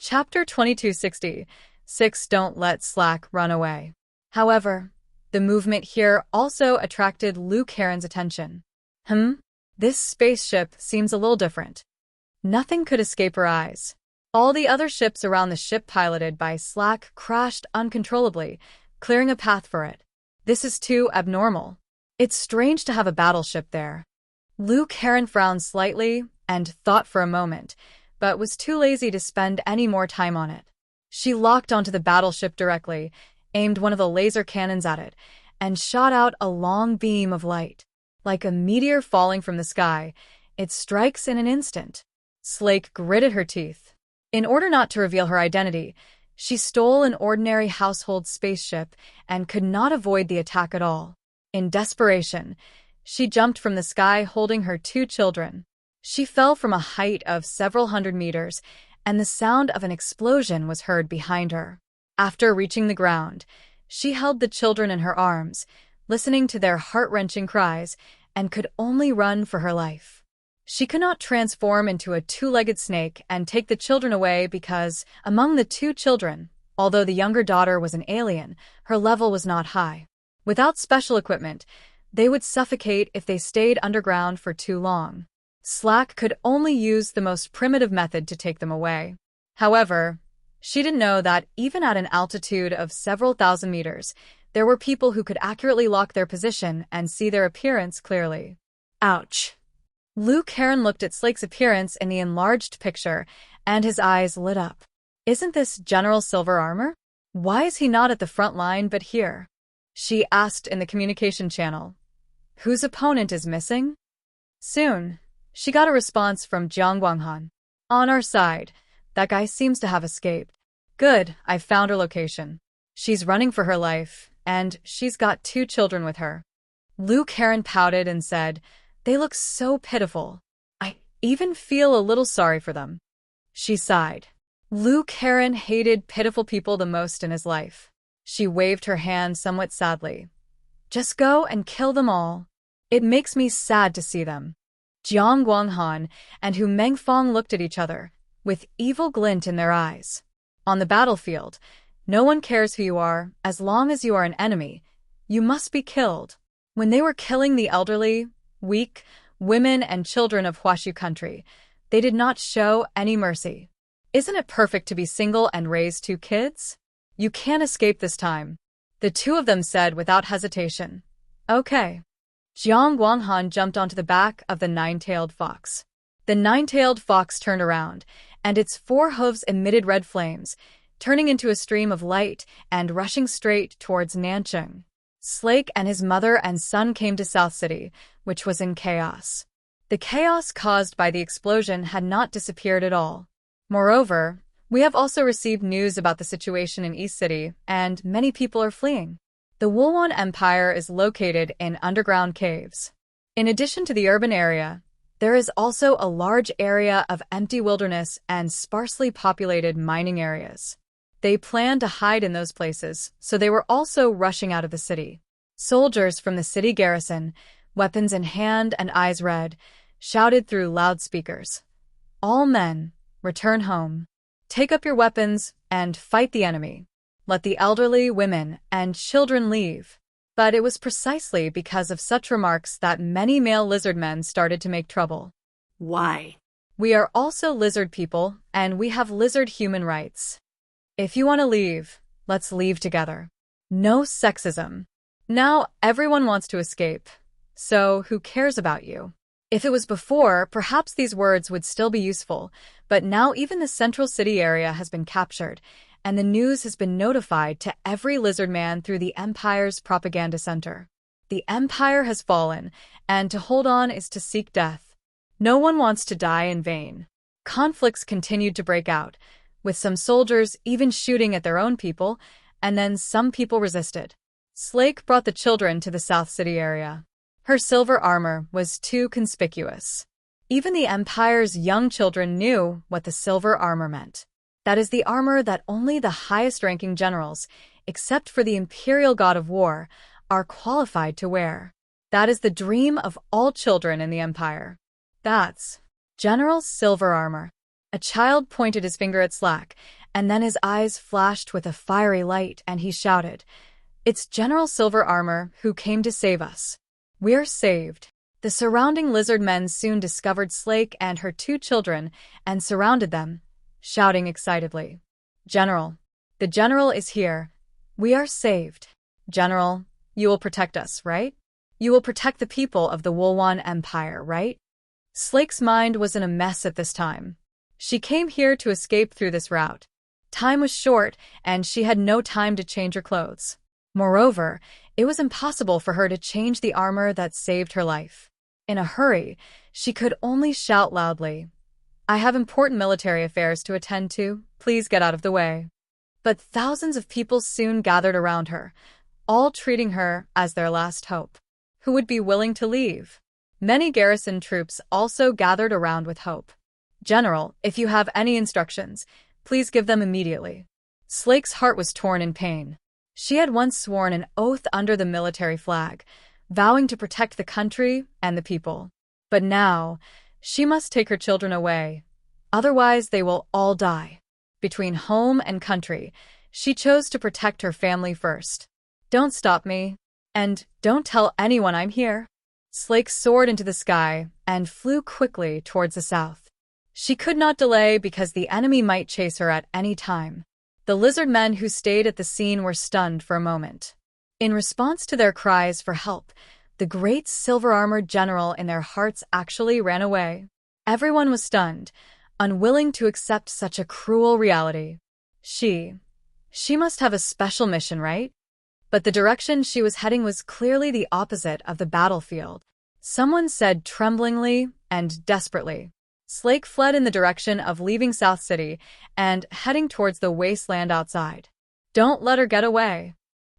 Chapter 2260. 6. Don't let Slack run away. However, the movement here also attracted Luke Heron's attention. This spaceship seems a little different. Nothing could escape her eyes. All the other ships around the ship piloted by Slack crashed uncontrollably, clearing a path for it. This is too abnormal. It's strange to have a battleship there. Luke Heron frowned slightly and thought for a moment, but was too lazy to spend any more time on it. She locked onto the battleship directly, aimed one of the laser cannons at it, and shot out a long beam of light. Like a meteor falling from the sky, it strikes in an instant. Slake gritted her teeth. In order not to reveal her identity, she stole an ordinary household spaceship and could not avoid the attack at all. In desperation, she jumped from the sky holding her 2 children. She fell from a height of several hundred meters, and the sound of an explosion was heard behind her. After reaching the ground, she held the children in her arms, listening to their heart-wrenching cries, and could only run for her life. She could not transform into a 2-legged snake and take the children away because, among the 2 children, although the younger daughter was an alien, her level was not high. Without special equipment, they would suffocate if they stayed underground for too long. Slack could only use the most primitive method to take them away. However, she didn't know that even at an altitude of several thousand meters, there were people who could accurately lock their position and see their appearance clearly. Ouch. Luke Heron looked at Slake's appearance in the enlarged picture, and his eyes lit up. Isn't this General Silver Armor? Why is he not at the front line but here? She asked in the communication channel. Whose opponent is missing? Soon, she got a response from Jiang Guanghan. On our side, that guy seems to have escaped. Good, I've found her location. She's running for her life, and she's got 2 children with her. Luke Heron pouted and said, They look so pitiful. I even feel a little sorry for them. She sighed. Luke Heron hated pitiful people the most in his life. She waved her hand somewhat sadly. Just go and kill them all. It makes me sad to see them. Jiang Guanghan and Hu Mengfong looked at each other, with evil glint in their eyes. On the battlefield, no one cares who you are, as long as you are an enemy. You must be killed. When they were killing the elderly, weak, women and children of Huashu country, they did not show any mercy. Isn't it perfect to be single and raise 2 kids? You can't escape this time. The 2 of them said without hesitation. Okay. Jiang Guanghan jumped onto the back of the 9-tailed fox. The 9-tailed fox turned around, and its 4 hooves emitted red flames, turning into a stream of light and rushing straight towards Nancheng. Slake and his mother and son came to South City, which was in chaos. The chaos caused by the explosion had not disappeared at all. Moreover, we have also received news about the situation in East City, and many people are fleeing. The Wulwan Empire is located in underground caves. In addition to the urban area, there is also a large area of empty wilderness and sparsely populated mining areas. They planned to hide in those places, so they were also rushing out of the city. Soldiers from the city garrison, weapons in hand and eyes red, shouted through loudspeakers. All men, return home. Take up your weapons and fight the enemy. Let the elderly, women, and children leave. But it was precisely because of such remarks that many male lizard men started to make trouble. Why? We are also lizard people, and we have lizard human rights. If you want to leave, let's leave together. No sexism. Now everyone wants to escape. So who cares about you? If it was before, perhaps these words would still be useful, but now even the central city area has been captured, and the news has been notified to every lizard man through the Empire's propaganda center. The Empire has fallen, and to hold on is to seek death. No one wants to die in vain. Conflicts continued to break out, with some soldiers even shooting at their own people, and then some people resisted. Slake brought the children to the South City area. Her silver armor was too conspicuous. Even the Empire's young children knew what the silver armor meant. That is the armor that only the highest-ranking generals, except for the Imperial God of War, are qualified to wear. That is the dream of all children in the Empire. That's General Silver Armor. A child pointed his finger at Slack, and then his eyes flashed with a fiery light, and he shouted, "It's General Silver Armor who came to save us. We're saved." The surrounding lizard men soon discovered Slake and her 2 children and surrounded them, shouting excitedly, "General, the General is here. We are saved. General, you will protect us, right? You will protect the people of the Wolwan Empire, right?" Slake's mind was in a mess at this time. She came here to escape through this route. Time was short, and she had no time to change her clothes. Moreover, it was impossible for her to change the armor that saved her life. In a hurry, she could only shout loudly, "I have important military affairs to attend to. Please get out of the way." But thousands of people soon gathered around her, all treating her as their last hope. Who would be willing to leave? Many garrison troops also gathered around with hope. "General, if you have any instructions, please give them immediately." Slake's heart was torn in pain. She had once sworn an oath under the military flag, vowing to protect the country and the people. But now, she must take her children away. Otherwise, they will all die. Between home and country, she chose to protect her family first. "Don't stop me. And don't tell anyone I'm here." Slake soared into the sky and flew quickly towards the south. She could not delay because the enemy might chase her at any time. The lizard men who stayed at the scene were stunned for a moment. In response to their cries for help, the great silver-armored general in their hearts actually ran away. Everyone was stunned, unwilling to accept such a cruel reality. She must have a special mission, right? But the direction she was heading was clearly the opposite of the battlefield. Someone said tremblingly and desperately. Slake fled in the direction of leaving South City and heading towards the wasteland outside. "Don't let her get away.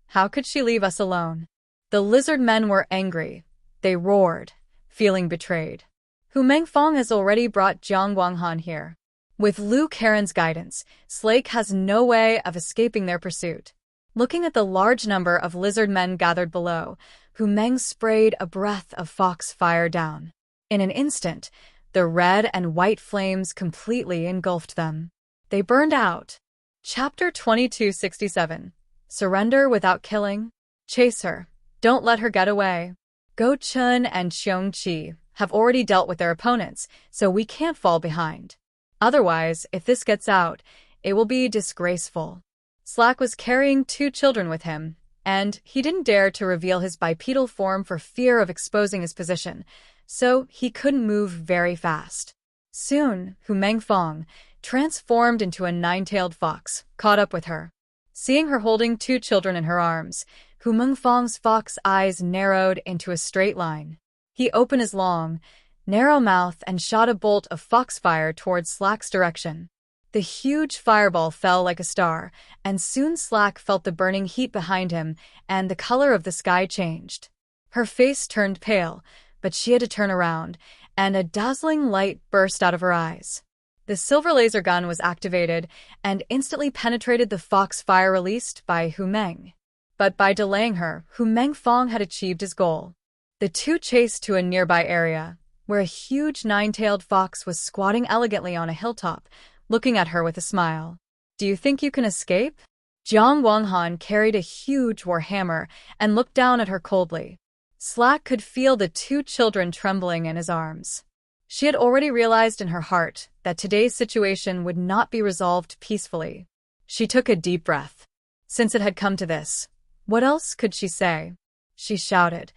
How could she leave us alone?" The lizard men were angry. They roared, feeling betrayed. Hu Mengfong has already brought Jiang Guanghan here. With Lu Karen's guidance, Slake has no way of escaping their pursuit. Looking at the large number of lizard men gathered below, Hu Meng sprayed a breath of fox fire down. In an instant, the red and white flames completely engulfed them. They burned out. Chapter 2267. Surrender without killing. Chase her. Don't let her get away. Go Chun and Xiong Qi have already dealt with their opponents, so we can't fall behind. Otherwise, if this gets out, it will be disgraceful. Slack was carrying 2 children with him, and he didn't dare to reveal his bipedal form for fear of exposing his position, so he couldn't move very fast. Soon, Hu Mengfong, transformed into a 9-tailed fox, caught up with her. Seeing her holding 2 children in her arms, Hu Mengfong's fox eyes narrowed into a straight line. He opened his long, narrow mouth and shot a bolt of foxfire towards Slack's direction. The huge fireball fell like a star, and soon Slack felt the burning heat behind him, and the color of the sky changed. Her face turned pale, but she had to turn around, and a dazzling light burst out of her eyes. The silver laser gun was activated and instantly penetrated the foxfire released by Hu Meng. But by delaying her, Hu Mengfong had achieved his goal. The 2 chased to a nearby area, where a huge 9-tailed fox was squatting elegantly on a hilltop, looking at her with a smile. "Do you think you can escape?" Jiang Guanghan carried a huge war hammer and looked down at her coldly. Slack could feel the 2 children trembling in his arms. She had already realized in her heart that today's situation would not be resolved peacefully. She took a deep breath. Since it had come to this, what else could she say? She shouted,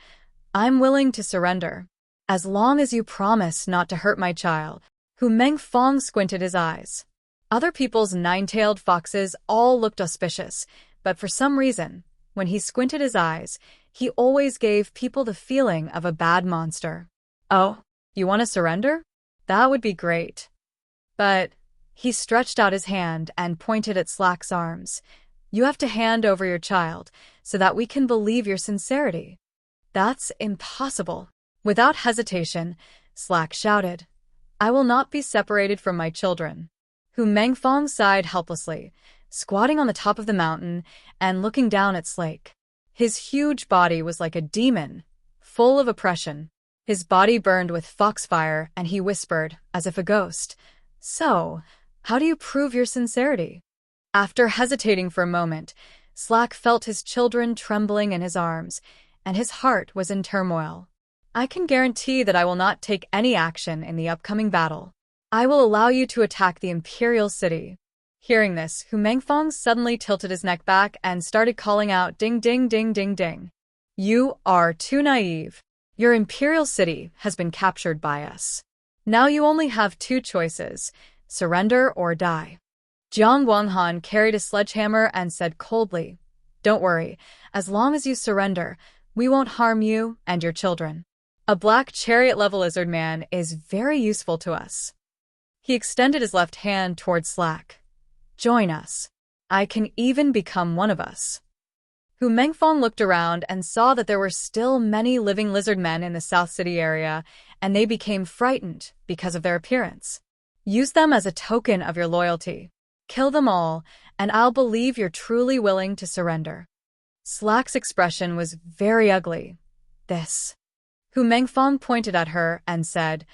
"I'm willing to surrender. As long as you promise not to hurt my child." Hu Mengfong squinted his eyes. Other people's 9-tailed foxes all looked auspicious, but for some reason, when he squinted his eyes, he always gave people the feeling of a bad monster. "Oh, you want to surrender? That would be great." But he stretched out his hand and pointed at Slack's arms. "You have to hand over your child so that we can believe your sincerity." "That's impossible." Without hesitation, Slack shouted, "I will not be separated from my children." Hu Mengfong sighed helplessly, squatting on the top of the mountain and looking down at Slake. His huge body was like a demon, full of oppression. His body burned with foxfire, and he whispered, as if a ghost, So, how do you prove your sincerity? After hesitating for a moment, Slack felt his children trembling in his arms, and his heart was in turmoil. I can guarantee that I will not take any action in the upcoming battle. I will allow you to attack the Imperial City. Hearing this, Hu Mengfong suddenly tilted his neck back and started calling out, ding ding ding ding ding. You are too naive. Your Imperial City has been captured by us. Now you only have two choices, surrender or die. Jiang Guanghan carried a sledgehammer and said coldly, Don't worry, as long as you surrender, we won't harm you and your children. A black chariot-level lizard man is very useful to us. He extended his left hand towards Slack. Join us. I can even become one of us. Hu Mengfong looked around and saw that there were still many living lizard men in the South City area, and they became frightened because of their appearance. Use them as a token of your loyalty. Kill them all, and I'll believe you're truly willing to surrender. Slack's expression was very ugly. This. Hu Mengfong pointed at her and said,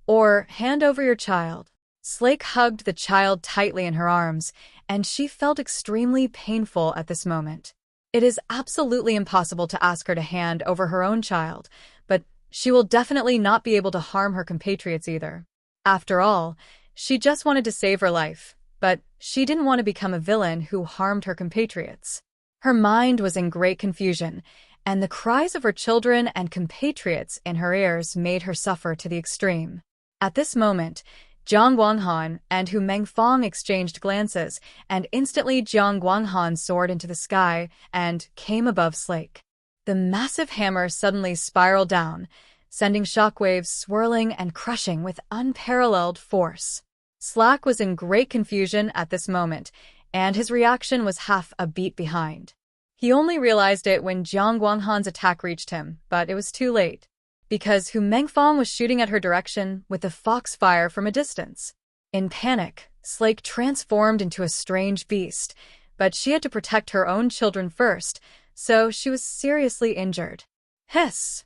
Or hand over your child. Slake hugged the child tightly in her arms, and she felt extremely painful at this moment. It is absolutely impossible to ask her to hand over her own child, but she will definitely not be able to harm her compatriots either. After all, she just wanted to save her life, but she didn't want to become a villain who harmed her compatriots. Her mind was in great confusion, and the cries of her children and compatriots in her ears made her suffer to the extreme. At this moment, Jiang Guanghan and Hu Mengfong exchanged glances, and instantly Jiang Guanghan soared into the sky and came above Slake. The massive hammer suddenly spiraled down, sending shockwaves swirling and crushing with unparalleled force. Slack was in great confusion at this moment, and his reaction was half a beat behind. He only realized it when Jiang Guanghan's attack reached him, but it was too late, because Hu Mengfong was shooting at her direction with the foxfire from a distance. In panic, Slake transformed into a strange beast, but she had to protect her own children first, so she was seriously injured. Hiss!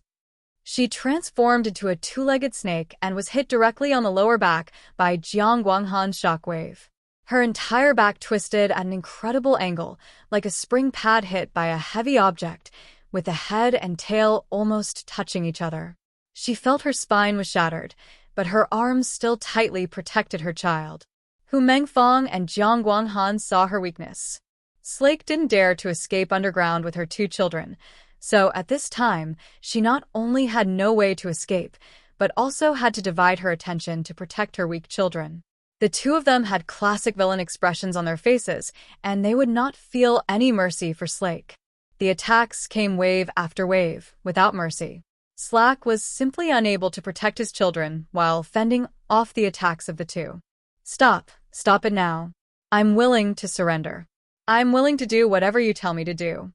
She transformed into a two-legged snake and was hit directly on the lower back by Jiang Guanghan's shockwave. Her entire back twisted at an incredible angle, like a spring pad hit by a heavy object, with the head and tail almost touching each other. She felt her spine was shattered, but her arms still tightly protected her child. Hu Mengfong and Jiang Guanghan saw her weakness. Slake didn't dare to escape underground with her two children, so at this time, she not only had no way to escape, but also had to divide her attention to protect her weak children. The two of them had classic villain expressions on their faces, and they would not feel any mercy for Slake. The attacks came wave after wave, without mercy. Slack was simply unable to protect his children while fending off the attacks of the two. Stop it now. I'm willing to surrender. I'm willing to do whatever you tell me to do.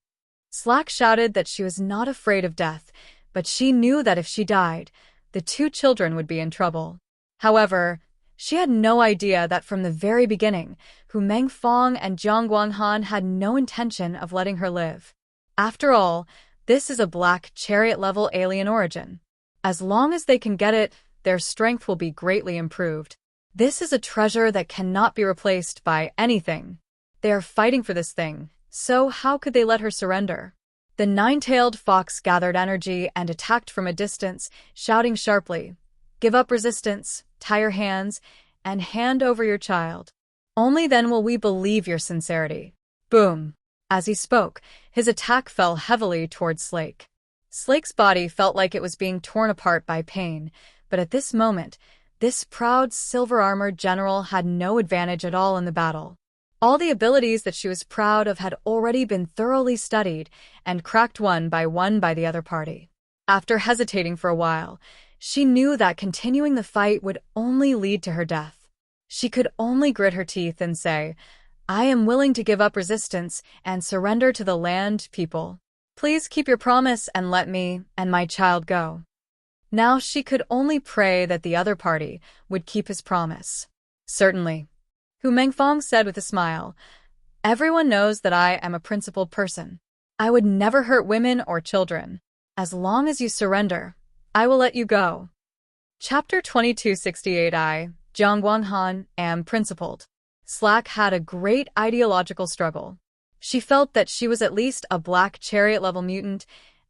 Slack shouted that she was not afraid of death, but she knew that if she died, the two children would be in trouble. However, she had no idea that from the very beginning, Hu Mengfong and Jiang Guanghan had no intention of letting her live. After all, this is a black chariot-level alien origin. As long as they can get it, their strength will be greatly improved. This is a treasure that cannot be replaced by anything. They are fighting for this thing, so how could they let her surrender? The nine-tailed fox gathered energy and attacked from a distance, shouting sharply, Give up resistance, tie your hands, and hand over your child. Only then will we believe your sincerity. Boom! As he spoke, his attack fell heavily towards Slake. Slake's body felt like it was being torn apart by pain, but at this moment, this proud silver-armored general had no advantage at all in the battle. All the abilities that she was proud of had already been thoroughly studied and cracked one by the other party. After hesitating for a while, she knew that continuing the fight would only lead to her death. She could only grit her teeth and say, I am willing to give up resistance and surrender to the land people. Please keep your promise and let me and my child go. Now she could only pray that the other party would keep his promise. Certainly. Hu Mengfong said with a smile, Everyone knows that I am a principled person. I would never hurt women or children. As long as you surrender, I will let you go. Chapter 2268. Jiang Guanghan, am principled. Slack had a great ideological struggle. She felt that she was at least a black chariot-level mutant,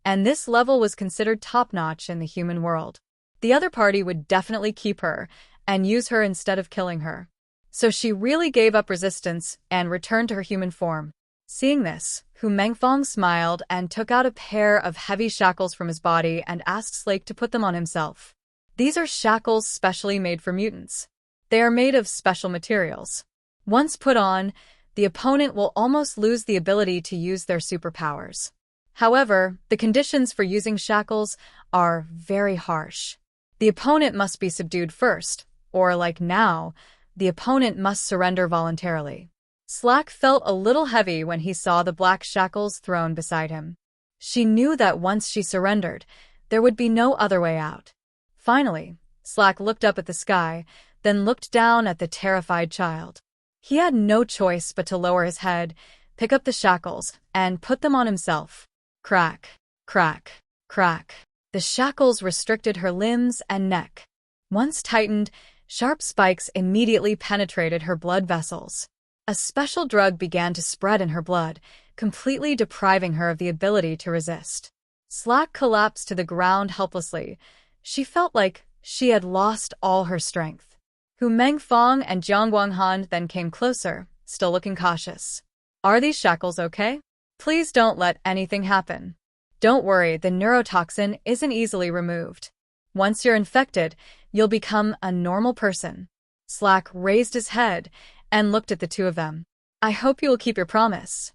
and this level was considered top-notch in the human world. The other party would definitely keep her and use her instead of killing her. So she really gave up resistance and returned to her human form. Seeing this, Hu Mengfong smiled and took out a pair of heavy shackles from his body and asked Slake to put them on himself. These are shackles specially made for mutants. They are made of special materials. Once put on, the opponent will almost lose the ability to use their superpowers. However, the conditions for using shackles are very harsh. The opponent must be subdued first, or like now, the opponent must surrender voluntarily. Slack felt a little heavy when he saw the black shackles thrown beside him. She knew that once she surrendered, there would be no other way out. Finally, Slack looked up at the sky, then looked down at the terrified child. He had no choice but to lower his head, pick up the shackles, and put them on himself. Crack, crack, crack. The shackles restricted her limbs and neck. Once tightened, sharp spikes immediately penetrated her blood vessels. A special drug began to spread in her blood, completely depriving her of the ability to resist. Slack collapsed to the ground helplessly. She felt like she had lost all her strength. Hu Mengfong and Jiang Guanghan then came closer, still looking cautious. Are these shackles okay? Please don't let anything happen. Don't worry, the neurotoxin isn't easily removed. Once you're infected, you'll become a normal person. Slack raised his head and looked at the two of them. I hope you will keep your promise.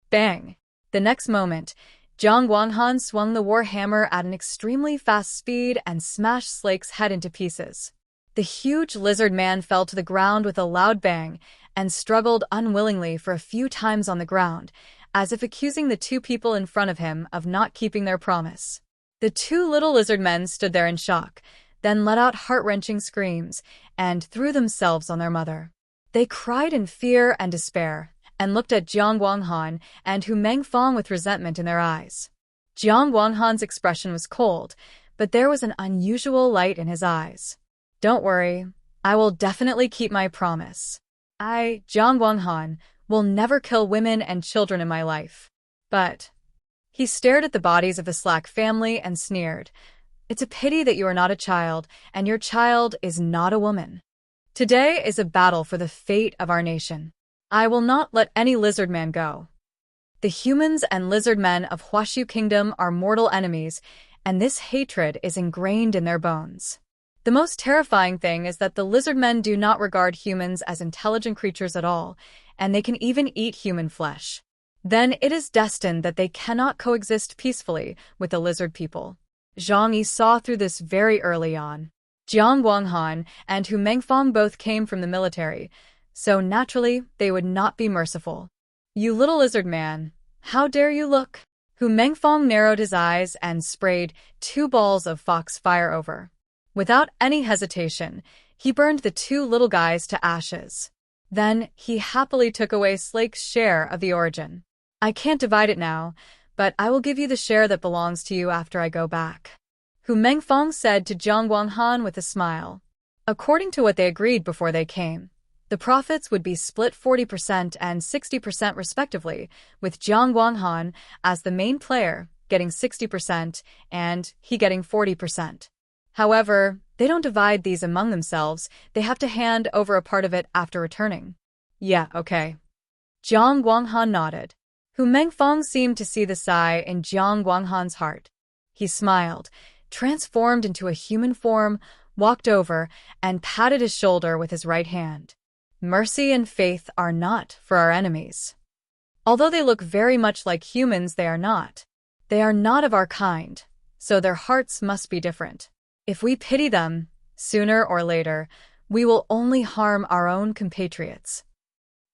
Bang! The next moment, Jiang Guanghan swung the war hammer at an extremely fast speed and smashed Slake's head into pieces. The huge lizard man fell to the ground with a loud bang and struggled unwillingly for a few times on the ground, as if accusing the two people in front of him of not keeping their promise. The two little lizard men stood there in shock, then let out heart-wrenching screams and threw themselves on their mother. They cried in fear and despair and looked at Jiang Guanghan and Hu Mengfong with resentment in their eyes. Jiang Guanghan's expression was cold, but there was an unusual light in his eyes. Don't worry, I will definitely keep my promise. I, Jiang Guanghan, will never kill women and children in my life. But he stared at the bodies of the Slack family and sneered. It's a pity that you are not a child, and your child is not a woman. Today is a battle for the fate of our nation. I will not let any lizard man go. The humans and lizard men of Huashu Kingdom are mortal enemies, and this hatred is ingrained in their bones. The most terrifying thing is that the lizard men do not regard humans as intelligent creatures at all, and they can even eat human flesh. Then it is destined that they cannot coexist peacefully with the lizard people. Zhang Yi saw through this very early on. Jiang Guanghan and Hu Mengfong both came from the military, so naturally they would not be merciful. You little lizard man, how dare you look? Hu Mengfong narrowed his eyes and sprayed 2 balls of fox fire over. Without any hesitation, he burned the 2 little guys to ashes. Then he happily took away Slake's share of the origin. I can't divide it now, but I will give you the share that belongs to you after I go back. Hu Mengfong said to Jiang Guanghan with a smile. According to what they agreed before they came, the profits would be split 40% and 60% respectively, with Jiang Guanghan as the main player getting 60% and he getting 40%. However, they don't divide these among themselves, they have to hand over a part of it after returning. Yeah, okay. Jiang Guanghan nodded. Hu Mengfong seemed to see the sigh in Jiang Guanghan's heart. He smiled, transformed into a human form, walked over, and patted his shoulder with his right hand. Mercy and faith are not for our enemies. Although they look very much like humans, they are not. They are not of our kind, so their hearts must be different. If we pity them, sooner or later, we will only harm our own compatriots.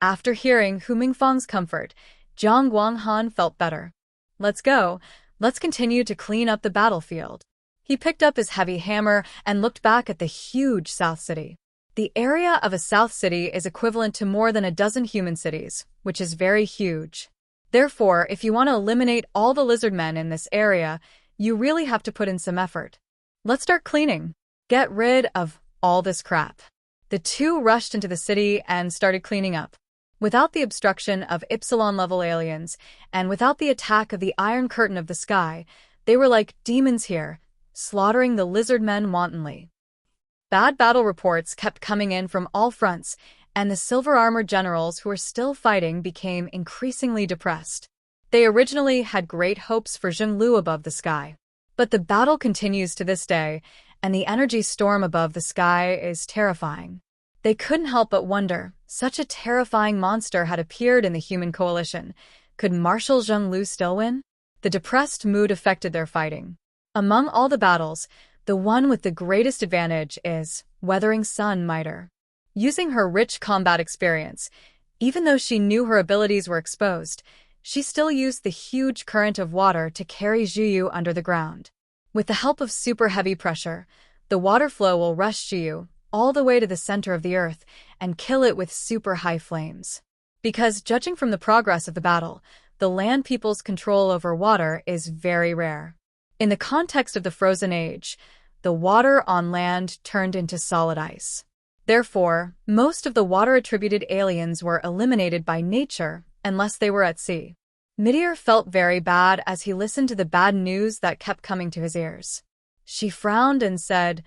After hearing Hu Mengfong's comfort, Jiang Guanghan felt better. Let's go. Let's continue to clean up the battlefield. He picked up his heavy hammer and looked back at the huge South City. The area of a South City is equivalent to more than a dozen human cities, which is very huge. Therefore, if you want to eliminate all the lizard men in this area, you really have to put in some effort. Let's start cleaning. Get rid of all this crap. The two rushed into the city and started cleaning up. Without the obstruction of Epsilon-level aliens, and without the attack of the Iron Curtain of the sky, they were like demons here, slaughtering the lizard men wantonly. Bad battle reports kept coming in from all fronts, and the silver-armored generals who were still fighting became increasingly depressed. They originally had great hopes for Zhenglu above the sky. But the battle continues to this day, and the energy storm above the sky is terrifying. They couldn't help but wonder, such a terrifying monster had appeared in the human coalition. Could Marshal Zhenglu still win? The depressed mood affected their fighting. Among all the battles, the one with the greatest advantage is Weathering Sun Miter. Using her rich combat experience, even though she knew her abilities were exposed, she still used the huge current of water to carry Zhuyu under the ground. With the help of super heavy pressure, the water flow will rush Zhuyu all the way to the center of the earth and kill it with super high flames. Because, judging from the progress of the battle, the land people's control over water is very rare. In the context of the Frozen Age, the water on land turned into solid ice. Therefore, most of the water-attributed aliens were eliminated by nature unless they were at sea. Meteor felt very bad as he listened to the bad news that kept coming to his ears. She frowned and said,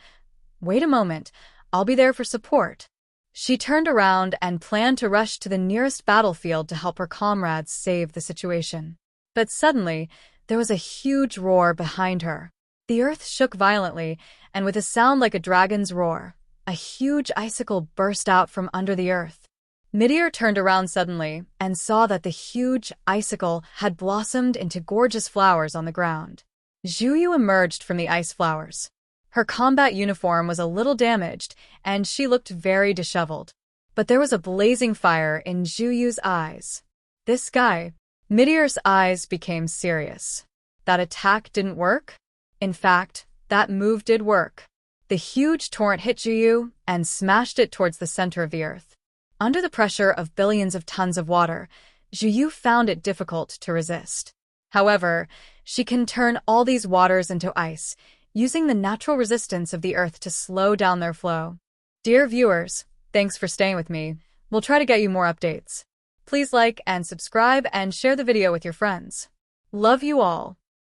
"Wait a moment, I'll be there for support." She turned around and planned to rush to the nearest battlefield to help her comrades save the situation. But suddenly, there was a huge roar behind her. The earth shook violently, and with a sound like a dragon's roar, a huge icicle burst out from under the earth. Meteor turned around suddenly and saw that the huge icicle had blossomed into gorgeous flowers on the ground. Zhuyu emerged from the ice flowers. Her combat uniform was a little damaged, and she looked very disheveled. But there was a blazing fire in Zhuyu's eyes. This guy, Meteor's eyes became serious. That attack didn't work? In fact, that move did work. The huge torrent hit Zhuyu and smashed it towards the center of the earth. Under the pressure of billions of tons of water, Zhuyu found it difficult to resist. However, she can turn all these waters into ice, using the natural resistance of the earth to slow down their flow. Dear viewers, thanks for staying with me. We'll try to get you more updates. Please like and subscribe and share the video with your friends. Love you all.